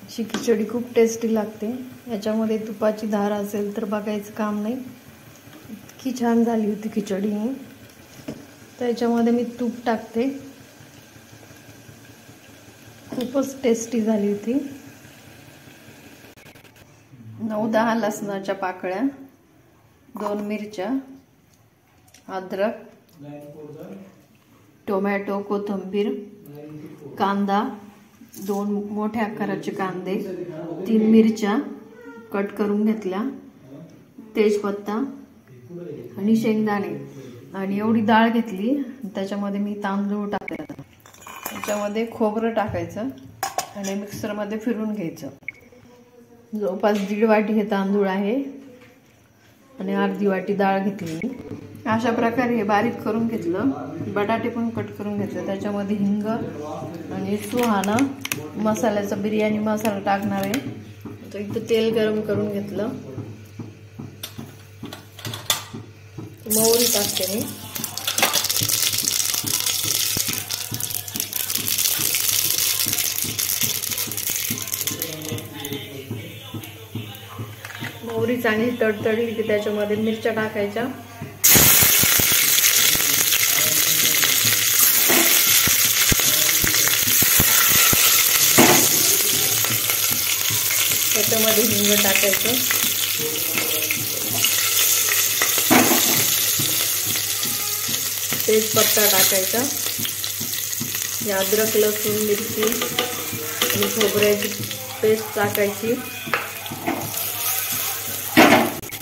अशी खिचडी खूप टेस्टी लागते। याच्यामध्ये तुपाची धार असेल तर बघायचं काम नाही, इतकी छान झाली होती खिचडी ही। त्याच्यामध्ये मी तूप टाकते, खूपच टेस्टी झाली होती। 9-10 लसणाच्या पाकळ्या, 2 मिरच्या, अद्रक, टोमॅटो, कोथिंबीर, कांदा, 2 मोठ्या आकाराचे कांदे, 3 मिरच्या कट करून घेतल्या, तेजपत्ता आणि शेंगदाणे आणि एवढी डाळ घेतली। त्याच्यामध्ये मी तांदूळ टाकले, त्याच्यामध्ये खोबरं टाकायचं आणि मिक्सरमध्ये फिरून घ्यायचं। जवळपास 1.5 वाटी हे तांदूळ आहे आणि अर्धी वाटी डाळ घेतली। अशा प्रकारे हे बारीक करून घेतलं। बटाटे पण कट करून घेतले, त्याच्यामध्ये हिंग आणि सुहाना मसाल्याचा बिर्याणी मसाला टाकणार आहे। तर इथं तेल गरम करून घेतलं, मोहरी टाकते मी, मोहरी चांगली तडतडली की त्याच्यामध्ये मिरच्या टाकायच्या, त्याच्यामध्ये हिंग टाकायचं, तेजपत्ता टाकायचा, अद्रक, लसूण, मिरची आणि खोबऱ्याची पेस्ट टाकायची,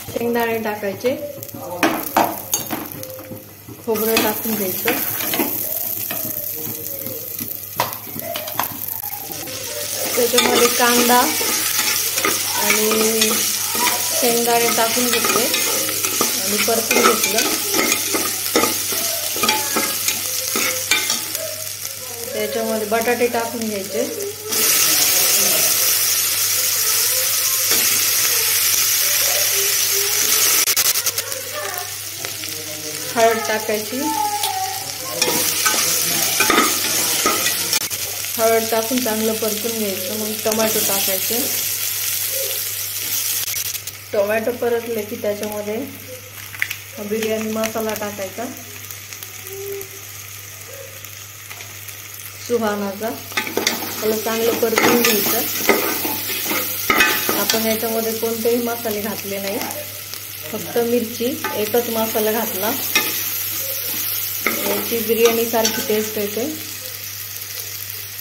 शेंगदाणे टाकायचे, खोबरं टाकून द्यायचं, त्याच्यामध्ये कांदा आणि शेंगदाणे टाकून घेतले आणि परतून घेतलं। त्याच्यामध्ये बटाटे टाकून घ्यायचे, हळद टाकायची, हळद टाकून चांगलं परतून घ्यायचं। मग टोमॅटो टाकायचे, टोमॅटो परतले की त्याच्यामध्ये बिर्याणी मसाला टाकायचा, सुहानाचा, त्याला चांगलं परतून घ्यायचं। आपण याच्यामध्ये कोणतेही मसाले घातले नाही, फक्त मिरची एकच मसाला घातला, याची बिर्याणी सारखी टेस्ट येते।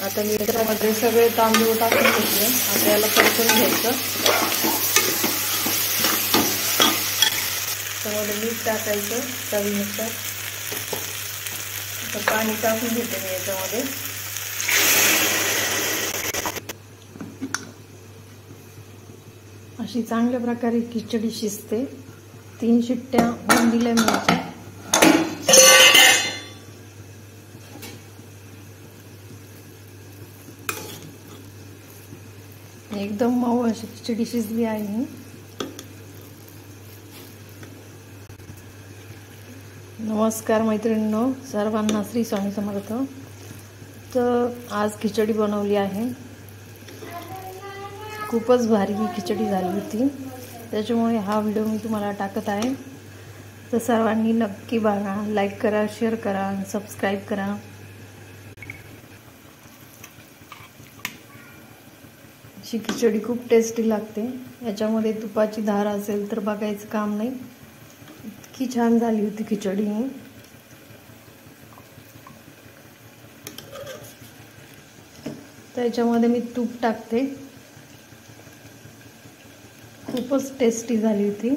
आता मी याच्यामध्ये सगळे तांदूळ टाकून घेतले, आता याला परतून घ्यायचं, त्यामध्ये मीठ टाकायचं चवीनुसार, आता पाणी टाकून घेते मी याच्यामध्ये, अशी चांगल्या प्रकारे खिचडी शिजते। 3 शिट्ट्या होऊन दिल्या मी याच्या। एकदम मऊ अशी खिचडी शिजली आहे। नमस्कार मैत्रिणींनो, सर्वांना श्री स्वामी समर्थ। तर आज खिचडी बनवली आहे, खूपच भारी खिचडी झाली होती, त्याच्यामुळे हा व्हिडिओ मी तुम्हाला टाकत आहे। तर सर्वांनी नक्की बघा, लाईक करा, शेअर करा, सबस्क्राईब करा। अशी खिचडी खूप टेस्टी लागते। याच्यामध्ये तुपाची धार असेल तर बघायचं काम नाही, इतकी छान झाली होती खिचडी ही। त्याच्यामध्ये मी तूप टाकते, खूपच टेस्टी झाली होती।